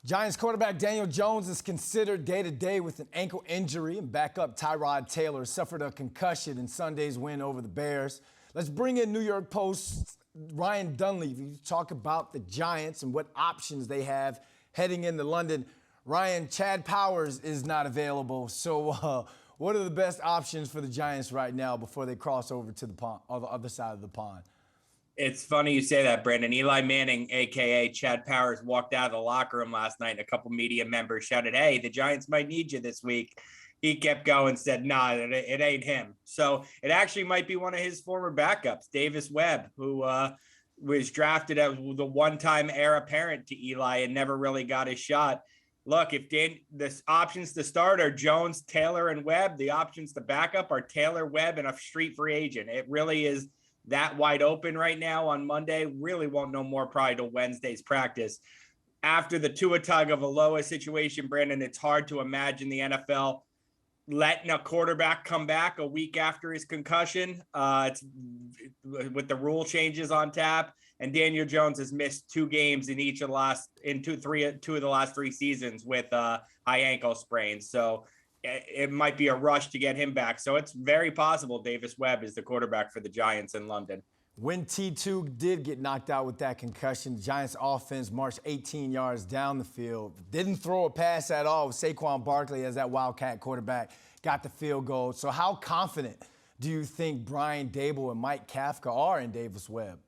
Giants quarterback Daniel Jones is considered day-to-day with an ankle injury, and backup Tyrod Taylor suffered a concussion in Sunday's win over the Bears. Let's bring in New York Post Ryan Dunleavy to talk about the Giants and what options they have heading into London. Ryan, Chad Powers is not available, so what are the best options for the Giants right now before they cross over to the pond, or the other side of the pond? It's funny you say that, Brandon. Eli Manning, a.k.a. Chad Powers, walked out of the locker room last night, and a couple media members shouted, "Hey, the Giants might need you this week." He kept going, said, "Nah, it ain't him." So it actually might be one of his former backups, Davis Webb, who was drafted as the one-time heir apparent to Eli and never really got his shot. Look, if the options to start are Jones, Taylor, and Webb, the options to backup are Taylor, Webb, and a street free agent. It really is that wide open right now on Monday. Really won't know more probably till Wednesday's practice. After the Tua Tagovailoa situation, Brandon, it's hard to imagine the NFL letting a quarterback come back a week after his concussion. It's with the rule changes on tap, and Daniel Jones has missed 2 games in two of the last 3 seasons with high ankle sprains. So it might be a rush to get him back. So it's very possible Davis Webb is the quarterback for the Giants in London. When T2 did get knocked out with that concussion, the Giants offense marched 18 yards down the field. Didn't throw a pass at all with Saquon Barkley as that Wildcat quarterback got the field goal. So how confident do you think Brian Daboll and Mike Kafka are in Davis Webb?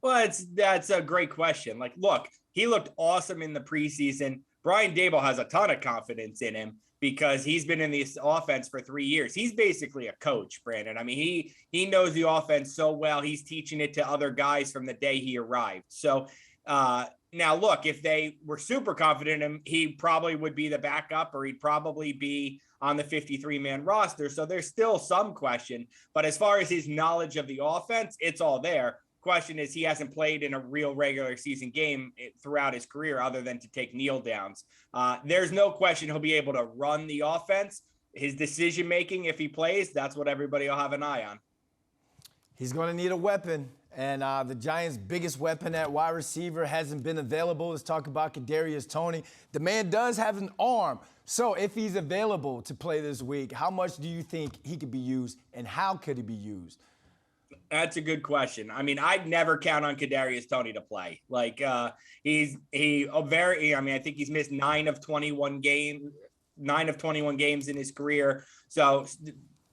Well, that's a great question. Like, look, he looked awesome in the preseason. Brian Daboll has a ton of confidence in him because he's been in this offense for 3 years. He's basically a coach, Brandon. I mean, he knows the offense so well. He's teaching it to other guys from the day he arrived. So now, look, if they were super confident in him, he probably would be the backup, or he'd probably be on the 53-man roster. So there's still some question. But as far as his knowledge of the offense, it's all there. Question is, he hasn't played in a real regular season game throughout his career other than to take kneel downs. There's no question he'll be able to run the offense. His decision making, if he plays, that's what everybody will have an eye on. He's going to need a weapon, and the Giants' biggest weapon at wide receiver hasn't been available. Let's talk about Kadarius Toney. The man does have an arm, so if he's available to play this week, how much do you think he could be used, and how could he be used? That's a good question. I mean, I'd never count on Kadarius Toney to play. Like, I think he's missed 9 of 21 games in his career. So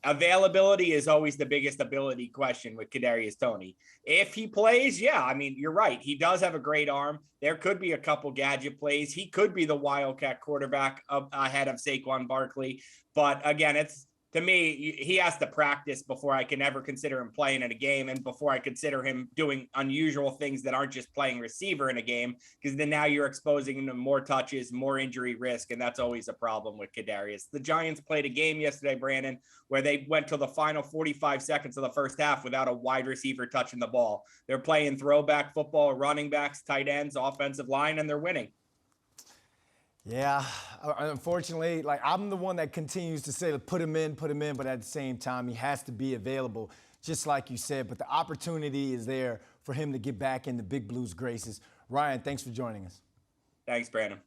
availability is always the biggest ability question with Kadarius Toney. If he plays, yeah, I mean, you're right. He does have a great arm. There could be a couple gadget plays. He could be the Wildcat quarterback ahead of Saquon Barkley. But again, to me, he has to practice before I can ever consider him playing in a game, and before I consider him doing unusual things that aren't just playing receiver in a game, because then now you're exposing him to more touches, more injury risk, and that's always a problem with Kadarius. The Giants played a game yesterday, Brandon, where they went to the final 45 seconds of the first half without a wide receiver touching the ball. They're playing throwback football, running backs, tight ends, offensive line, and they're winning. Yeah, unfortunately, I'm the one that continues to say, put him in, but at the same time, he has to be available, just like you said. But the opportunity is there for him to get back in the Big Blues graces. Ryan, thanks for joining us. Thanks, Brandon.